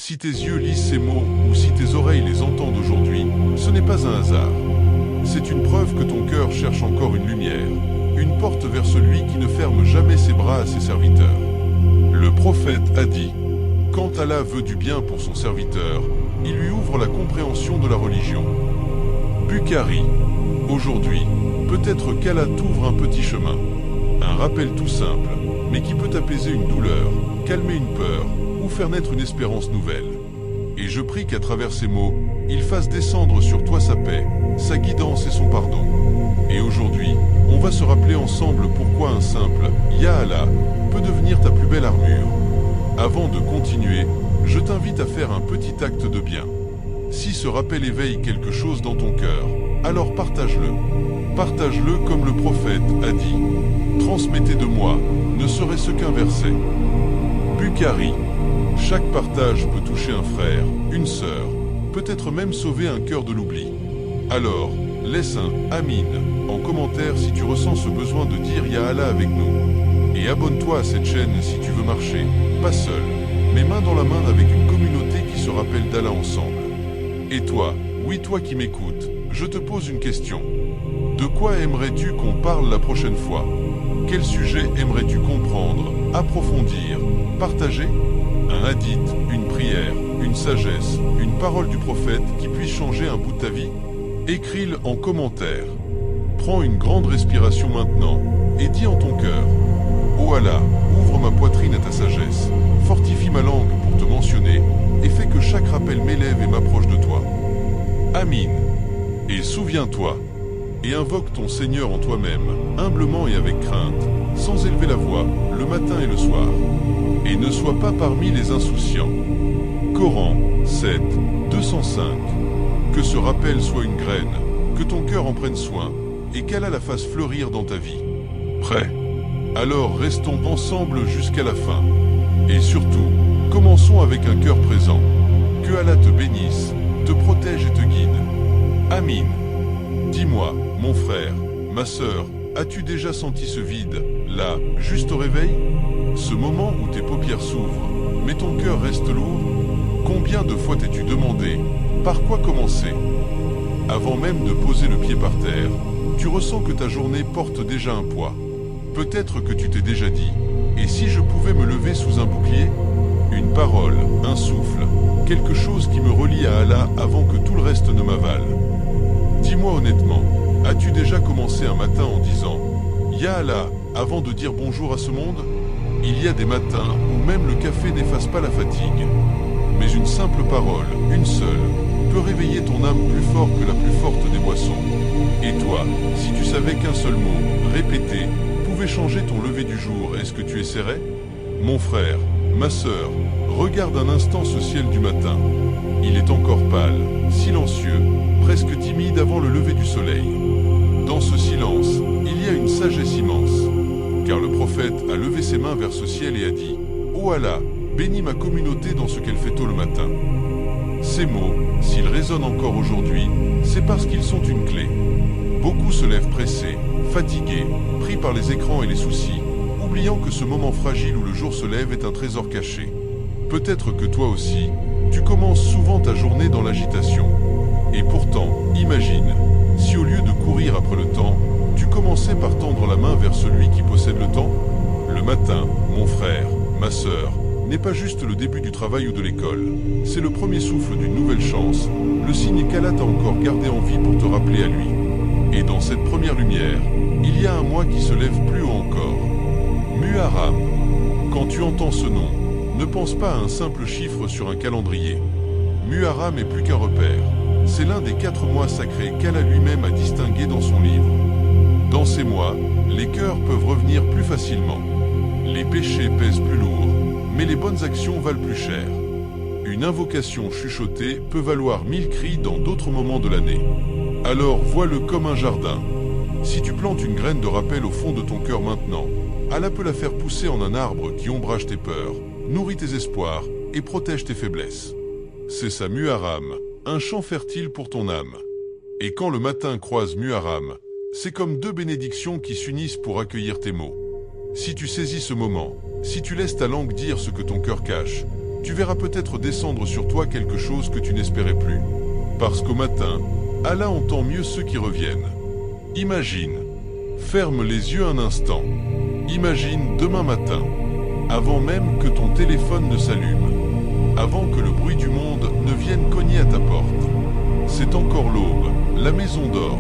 Si tes yeux lisent ces mots ou si tes oreilles les entendent aujourd'hui, ce n'est pas un hasard. C'est une preuve que ton cœur cherche encore une lumière, une porte vers celui qui ne ferme jamais ses bras à ses serviteurs. Le prophète a dit, quand Allah veut du bien pour son serviteur, il lui ouvre la compréhension de la religion. Bukhari. Aujourd'hui, peut-être qu'Allah t'ouvre un petit chemin. Un rappel tout simple, mais qui peut apaiser une douleur, calmer une peur, ou faire naître une espérance nouvelle. Et je prie qu'à travers ces mots, il fasse descendre sur toi sa paix, sa guidance et son pardon. Et aujourd'hui, on va se rappeler ensemble pourquoi un simple « Ya Allah » peut devenir ta plus belle armure. Avant de continuer, je t'invite à faire un petit acte de bien. Si ce rappel éveille quelque chose dans ton cœur, alors partage-le. Partage-le comme le prophète a dit. Transmettez de moi, ne serait-ce qu'un verset. Bukhari. Chaque partage peut toucher un frère, une sœur, peut-être même sauver un cœur de l'oubli. Alors, laisse un « Amin » en commentaire si tu ressens ce besoin de dire « Ya Allah » avec nous. Et abonne-toi à cette chaîne si tu veux marcher, pas seul, mais main dans la main avec une communauté qui se rappelle d'Allah ensemble. Et toi, oui toi qui m'écoutes, je te pose une question. De quoi aimerais-tu qu'on parle la prochaine fois? Quel sujet aimerais-tu comprendre, approfondir, partager? Un hadith, une prière, une sagesse, une parole du prophète qui puisse changer un bout de ta vie? Écris-le en commentaire. Prends une grande respiration maintenant et dis en ton cœur: Oh Allah, ouvre ma poitrine à ta sagesse, fortifie ma langue pour te mentionner et fais que chaque rappel m'élève et m'approche de toi. Amin. Et souviens-toi, et invoque ton Seigneur en toi-même, humblement et avec crainte, sans élever la voix, le matin et le soir. Et ne sois pas parmi les insouciants. Coran 7, 205. Que ce rappel soit une graine, que ton cœur en prenne soin, et qu'Allah la fasse fleurir dans ta vie. Prêt? Alors restons ensemble jusqu'à la fin. Et surtout, commençons avec un cœur présent. Que Allah te bénisse, te protège et te guide. Amin. Dis-moi, mon frère, ma sœur, as-tu déjà senti ce vide, là, juste au réveil? Ce moment où tes paupières s'ouvrent, mais ton cœur reste lourd? Combien de fois t'es-tu demandé, par quoi commencer? Avant même de poser le pied par terre, tu ressens que ta journée porte déjà un poids. Peut-être que tu t'es déjà dit, et si je pouvais me lever sous un bouclier? Une parole, un souffle, quelque chose qui me relie à Allah avant que tout le reste ne m'avale. Dis-moi honnêtement, as-tu déjà commencé un matin en disant « Ya Allah » avant de dire bonjour à ce monde? Il y a des matins où même le café n'efface pas la fatigue. Mais une simple parole, une seule, peut réveiller ton âme plus fort que la plus forte des boissons. Et toi, si tu savais qu'un seul mot, répété, pouvait changer ton lever du jour, est-ce que tu essaierais? Mon frère, ma sœur, regarde un instant ce ciel du matin. Il est encore pâle, silencieux, presque timide avant le lever du soleil. Dans ce silence, il y a une sagesse immense. Car le prophète a levé ses mains vers ce ciel et a dit « Oh Allah, bénis ma communauté dans ce qu'elle fait tôt le matin. » Ces mots, s'ils résonnent encore aujourd'hui, c'est parce qu'ils sont une clé. Beaucoup se lèvent pressés, fatigués, pris par les écrans et les soucis, oubliant que ce moment fragile où le jour se lève est un trésor caché. Peut-être que toi aussi, tu commences souvent ta journée dans l'agitation. Et pourtant, imagine, si au lieu de courir après le temps, tu commençais par tendre la main vers celui qui possède le temps? Le matin, mon frère, ma sœur, n'est pas juste le début du travail ou de l'école. C'est le premier souffle d'une nouvelle chance, le signe qu'Allah t'a encore gardé en vie pour te rappeler à lui. Et dans cette première lumière, il y a un moi qui se lève plus haut encore. Muharram. Quand tu entends ce nom, ne pense pas à un simple chiffre sur un calendrier. Muharram est plus qu'un repère. C'est l'un des 4 mois sacrés qu'Allah lui-même a distingués dans son livre. Dans ces mois, les cœurs peuvent revenir plus facilement. Les péchés pèsent plus lourd, mais les bonnes actions valent plus cher. Une invocation chuchotée peut valoir 1000 cris dans d'autres moments de l'année. Alors vois-le comme un jardin. Si tu plantes une graine de rappel au fond de ton cœur maintenant, Allah peut la faire pousser en un arbre qui ombrage tes peurs, nourrit tes espoirs et protège tes faiblesses. C'est ça Muharram, un champ fertile pour ton âme. Et quand le matin croise Muharram, c'est comme 2 bénédictions qui s'unissent pour accueillir tes mots. Si tu saisis ce moment, si tu laisses ta langue dire ce que ton cœur cache, tu verras peut-être descendre sur toi quelque chose que tu n'espérais plus. Parce qu'au matin, Allah entend mieux ceux qui reviennent. Imagine. Ferme les yeux un instant. Imagine demain matin, avant même que ton téléphone ne s'allume, avant que le bruit du monde ne vienne cogner à ta porte. C'est encore l'aube, la maison dort.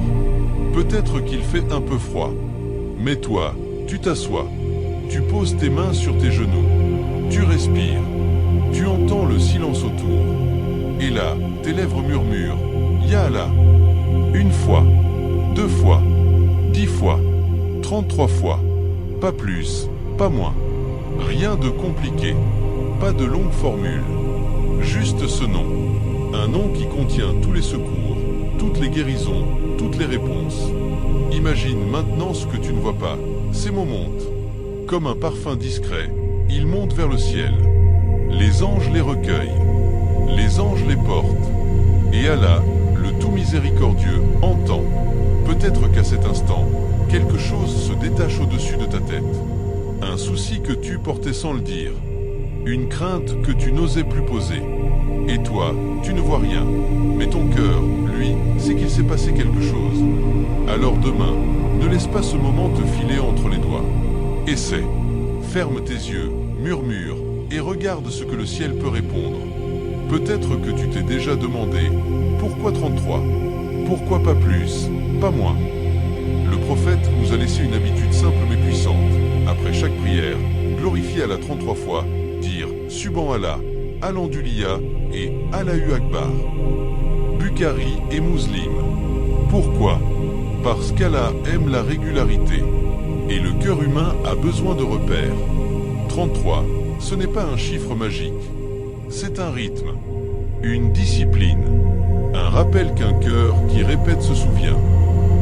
Peut-être qu'il fait un peu froid. Mais toi, tu t'assois. Tu poses tes mains sur tes genoux. Tu respires. Tu entends le silence autour. Et là, tes lèvres murmurent « Ya Allah ». Une fois, 2 fois, 10 fois, 33 fois. Pas plus, pas moins. Rien de compliqué. Pas de longue formule. Juste ce nom. Un nom qui contient tous les secours, toutes les guérisons, toutes les réponses. Imagine maintenant ce que tu ne vois pas. Ces mots montent. Comme un parfum discret, ils montent vers le ciel. Les anges les recueillent. Les anges les portent. Et Allah, le tout miséricordieux, entend. Peut-être qu'à cet instant, quelque chose se détache au-dessus de ta tête. Un souci que tu portais sans le dire. Une crainte que tu n'osais plus poser. Et toi, tu ne vois rien. Mais ton cœur, lui, sait qu'il s'est passé quelque chose. Alors demain, ne laisse pas ce moment te filer entre les doigts. Essaie. Ferme tes yeux, murmure, et regarde ce que le ciel peut répondre. Peut-être que tu t'es déjà demandé, pourquoi 33? Pourquoi pas plus, pas moins? Le prophète nous a laissé une habitude simple mais puissante. Après chaque prière, glorifier Allah 33 fois, dire Subhan Allah, Alhamdulillah et Allahu Akbar. Bukhari et Muslim. Pourquoi? Parce qu'Allah aime la régularité. Et le cœur humain a besoin de repères. 33, ce n'est pas un chiffre magique. C'est un rythme, une discipline, un rappel qu'un cœur qui répète se souvient.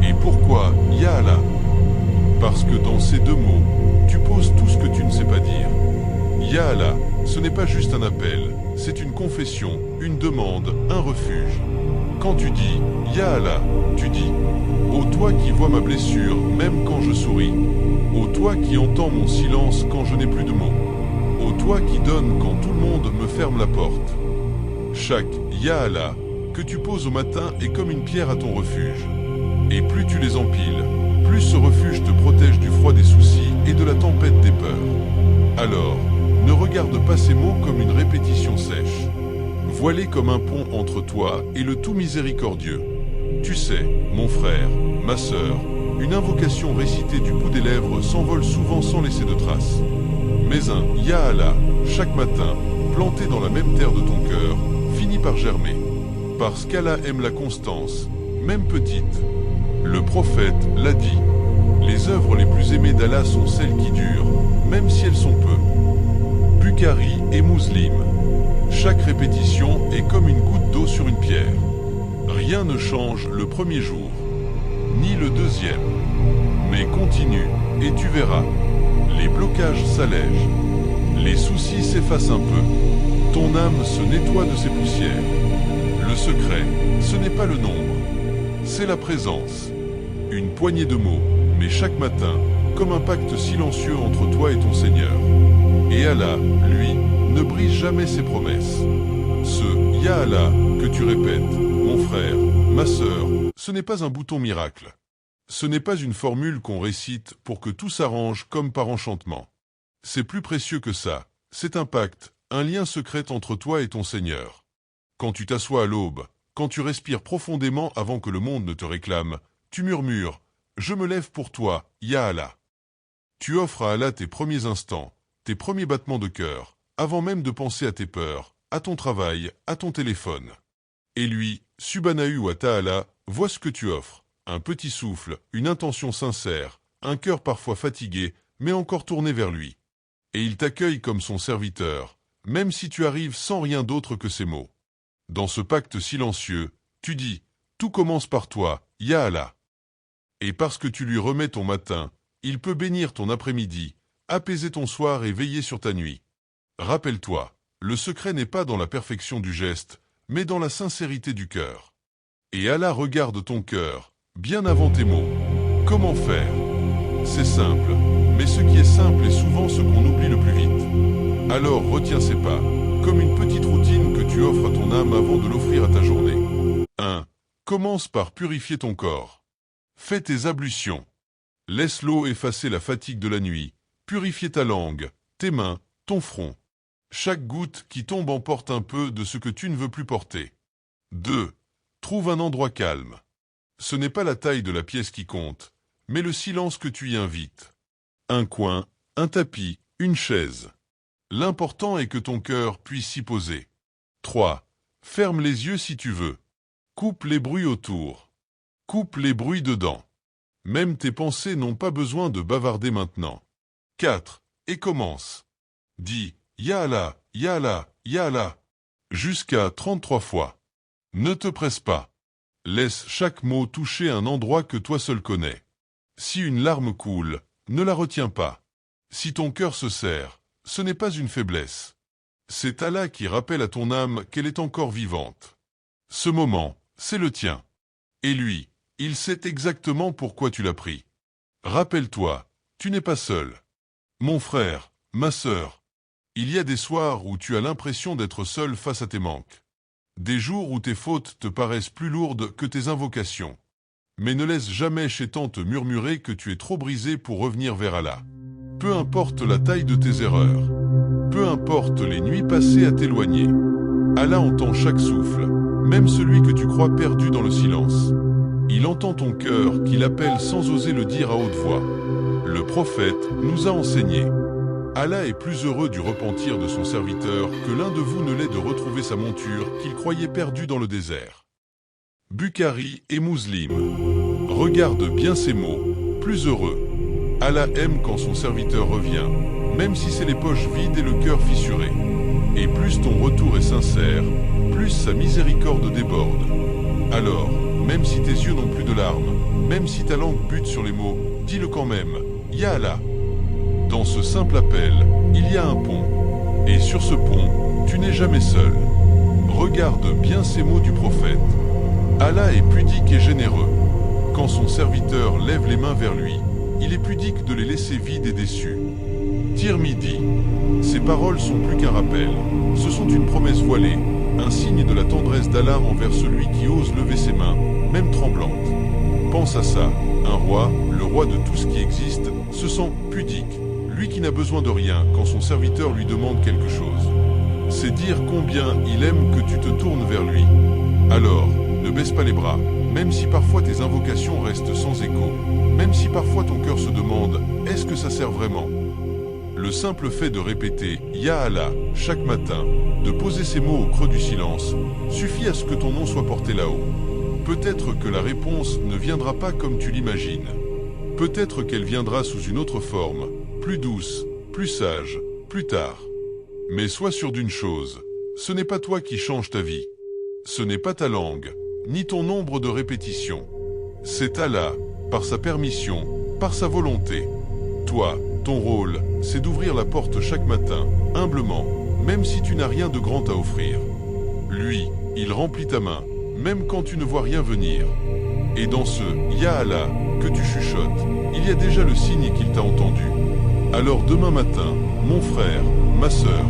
Et pourquoi Ya Allah? Parce que dans ces 2 mots, tu poses tout ce que tu ne sais pas dire. Ya Allah, ce n'est pas juste un appel, c'est une confession, une demande, un refuge. Quand tu dis Ya Allah, tu dis ô toi qui vois ma blessure même quand je souris, ô toi qui entends mon silence quand je n'ai plus de mots, ô toi qui donne quand tout le monde me ferme la porte. Chaque Ya Allah que tu poses au matin est comme une pierre à ton refuge. Et plus tu les empiles, plus ce refuge te protège du froid des soucis et de la tempête des peurs. Alors, ne regarde pas ces mots comme une répétition sèche. Vois-les comme un pont entre toi et le tout miséricordieux. Tu sais, mon frère, ma sœur, une invocation récitée du bout des lèvres s'envole souvent sans laisser de traces. Mais un Ya Allah, chaque matin, planté dans la même terre de ton cœur, finit par germer. Parce qu'Allah aime la constance, même petite. Le prophète l'a dit. Les œuvres les plus aimées d'Allah sont celles qui durent, même si elles sont peu. Bukhari et Muslim. Chaque répétition est comme une goutte d'eau sur une pierre. Rien ne change le premier jour, ni le deuxième. Mais continue, et tu verras. Les blocages s'allègent. Les soucis s'effacent un peu. Ton âme se nettoie de ses poussières. Le secret, ce n'est pas le nombre. C'est la présence. Une poignée de mots, mais chaque matin, comme un pacte silencieux entre toi et ton Seigneur. Et Allah, lui, ne brise jamais ses promesses. Ce Ya Allah que tu répètes, mon frère, ma sœur, ce n'est pas un bouton miracle. Ce n'est pas une formule qu'on récite pour que tout s'arrange comme par enchantement. C'est plus précieux que ça. C'est un pacte, un lien secret entre toi et ton Seigneur. Quand tu t'assois à l'aube, quand tu respires profondément avant que le monde ne te réclame, tu murmures « Je me lève pour toi, Ya Allah ». Tu offres à Allah tes premiers instants, tes premiers battements de cœur, avant même de penser à tes peurs, à ton travail, à ton téléphone. Et lui, Subhanahu wa ta'ala, voit ce que tu offres. Un petit souffle, une intention sincère, un cœur parfois fatigué, mais encore tourné vers lui. Et il t'accueille comme son serviteur, même si tu arrives sans rien d'autre que ces mots. Dans ce pacte silencieux, tu dis « Tout commence par toi, Ya Allah ». Et parce que tu lui remets ton matin, il peut bénir ton après-midi, apaiser ton soir et veiller sur ta nuit. Rappelle-toi, le secret n'est pas dans la perfection du geste, mais dans la sincérité du cœur. Et Allah regarde ton cœur, bien avant tes mots. Comment faire? C'est simple, mais ce qui est simple est souvent ce qu'on oublie le plus vite. Alors retiens ces pas. comme une petite routine que tu offres à ton âme avant de l'offrir à ta journée. 1. Commence par purifier ton corps. Fais tes ablutions. Laisse l'eau effacer la fatigue de la nuit, purifier ta langue, tes mains, ton front. Chaque goutte qui tombe emporte un peu de ce que tu ne veux plus porter. 2. Trouve un endroit calme. Ce n'est pas la taille de la pièce qui compte, mais le silence que tu y invites. Un coin, un tapis, une chaise. L'important est que ton cœur puisse s'y poser. 3. Ferme les yeux si tu veux. Coupe les bruits autour. Coupe les bruits dedans. Même tes pensées n'ont pas besoin de bavarder maintenant. 4. Et commence. Dis « Ya Allah, Ya Allah, Ya Allah » jusqu'à 33 fois. Ne te presse pas. Laisse chaque mot toucher un endroit que toi seul connais. Si une larme coule, ne la retiens pas. Si ton cœur se serre, ce n'est pas une faiblesse. C'est Allah qui rappelle à ton âme qu'elle est encore vivante. Ce moment, c'est le tien. Et lui, il sait exactement pourquoi tu l'as pris. Rappelle-toi, tu n'es pas seul. Mon frère, ma sœur, il y a des soirs où tu as l'impression d'être seul face à tes manques. Des jours où tes fautes te paraissent plus lourdes que tes invocations. Mais ne laisse jamais Shaitan te murmurer que tu es trop brisé pour revenir vers Allah. Peu importe la taille de tes erreurs. Peu importe les nuits passées à t'éloigner. Allah entend chaque souffle, même celui que tu crois perdu dans le silence. Il entend ton cœur qu'il appelle sans oser le dire à haute voix. Le prophète nous a enseigné. Allah est plus heureux du repentir de son serviteur que l'un de vous ne l'est de retrouver sa monture qu'il croyait perdue dans le désert. Bukhari et Muslim. Regarde bien ces mots, plus heureux. Allah aime quand son serviteur revient, même si c'est les poches vides et le cœur fissuré. Et plus ton retour est sincère, plus sa miséricorde déborde. Alors, même si tes yeux n'ont plus de larmes, même si ta langue bute sur les mots, dis-le quand même, Ya Allah. Dans ce simple appel, il y a un pont. Et sur ce pont, tu n'es jamais seul. Regarde bien ces mots du prophète. Allah est pudique et généreux. Quand son serviteur lève les mains vers lui, il est pudique de les laisser vides et déçus. Tirmidhi. Ces paroles sont plus qu'un rappel. Ce sont une promesse voilée, un signe de la tendresse d'Allah envers celui qui ose lever ses mains, même tremblantes. Pense à ça, un roi, le roi de tout ce qui existe, se sent pudique. Lui qui n'a besoin de rien quand son serviteur lui demande quelque chose. C'est dire combien il aime que tu te tournes vers lui. Alors, ne baisse pas les bras, même si parfois tes invocations restent sans écho, même si parfois ton cœur se demande « est-ce que ça sert vraiment ?» Le simple fait de répéter « Ya Allah » chaque matin, de poser ces mots au creux du silence, suffit à ce que ton nom soit porté là-haut. Peut-être que la réponse ne viendra pas comme tu l'imagines. Peut-être qu'elle viendra sous une autre forme, plus douce, plus sage, plus tard. Mais sois sûr d'une chose, ce n'est pas toi qui change ta vie. Ce n'est pas ta langue, ni ton nombre de répétitions. C'est Allah, par sa permission, par sa volonté. Toi, ton rôle, c'est d'ouvrir la porte chaque matin, humblement, même si tu n'as rien de grand à offrir. Lui, il remplit ta main, même quand tu ne vois rien venir. Et dans ce « Ya Allah » que tu chuchotes, il y a déjà le signe qu'il t'a entendu. Alors demain matin, mon frère, ma sœur,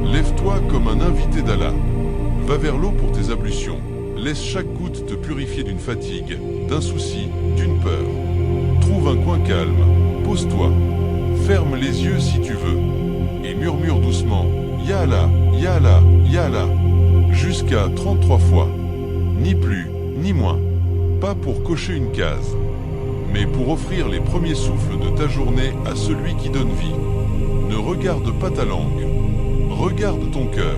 lève-toi comme un invité d'Allah. Va vers l'eau pour tes ablutions. Laisse chaque goutte te purifier d'une fatigue, d'un souci, d'une peur. Trouve un coin calme, pose-toi. Ferme les yeux si tu veux. Et murmure doucement « Ya Allah, Ya Allah, Ya Allah » jusqu'à 33 fois. Ni plus, ni moins. Pas pour cocher une case, mais pour offrir les premiers souffles de ta journée à celui qui donne vie. Ne regarde pas ta langue, regarde ton cœur.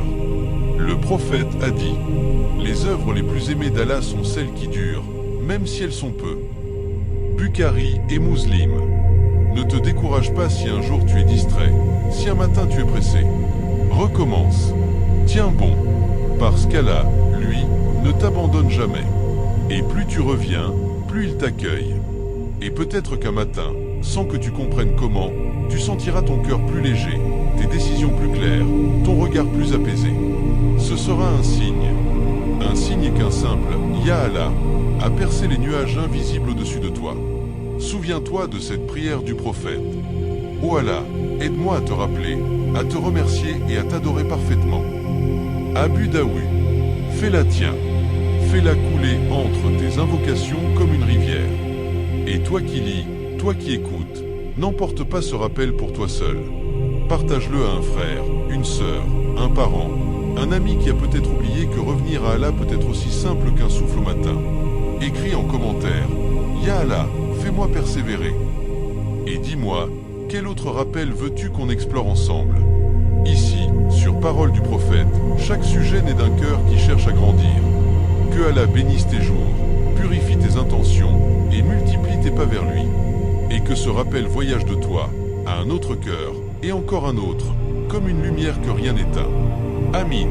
Le prophète a dit, les œuvres les plus aimées d'Allah sont celles qui durent, même si elles sont peu. Bukhari et Muslim. Ne te décourage pas si un jour tu es distrait, si un matin tu es pressé. Recommence. Tiens bon, parce qu'Allah, lui, ne t'abandonne jamais. Et plus tu reviens, plus il t'accueille. Et peut-être qu'un matin, sans que tu comprennes comment, tu sentiras ton cœur plus léger, tes décisions plus claires, ton regard plus apaisé. Ce sera un signe qu'un simple « Ya Allah » a percé les nuages invisibles au-dessus de toi. Souviens-toi de cette prière du prophète. Ô Allah, aide-moi à te rappeler, à te remercier et à t'adorer parfaitement. Abu Daoui, fais-la tien. Fais-la couler entre tes invocations comme une rivière. Et toi qui lis, toi qui écoutes, n'emporte pas ce rappel pour toi seul. Partage-le à un frère, une sœur, un parent, un ami qui a peut-être oublié que revenir à Allah peut être aussi simple qu'un souffle au matin. Écris en commentaire « Ya Allah, fais-moi persévérer ». Et dis-moi, quel autre rappel veux-tu qu'on explore ensemble? Ici, sur Parole du Prophète, chaque sujet naît d'un cœur qui cherche à grandir. Que Allah bénisse tes jours, purifie tes intentions et multiplie tes pas vers lui. Et que ce rappel voyage de toi à un autre cœur et encore un autre, comme une lumière que rien n'éteint. Amin.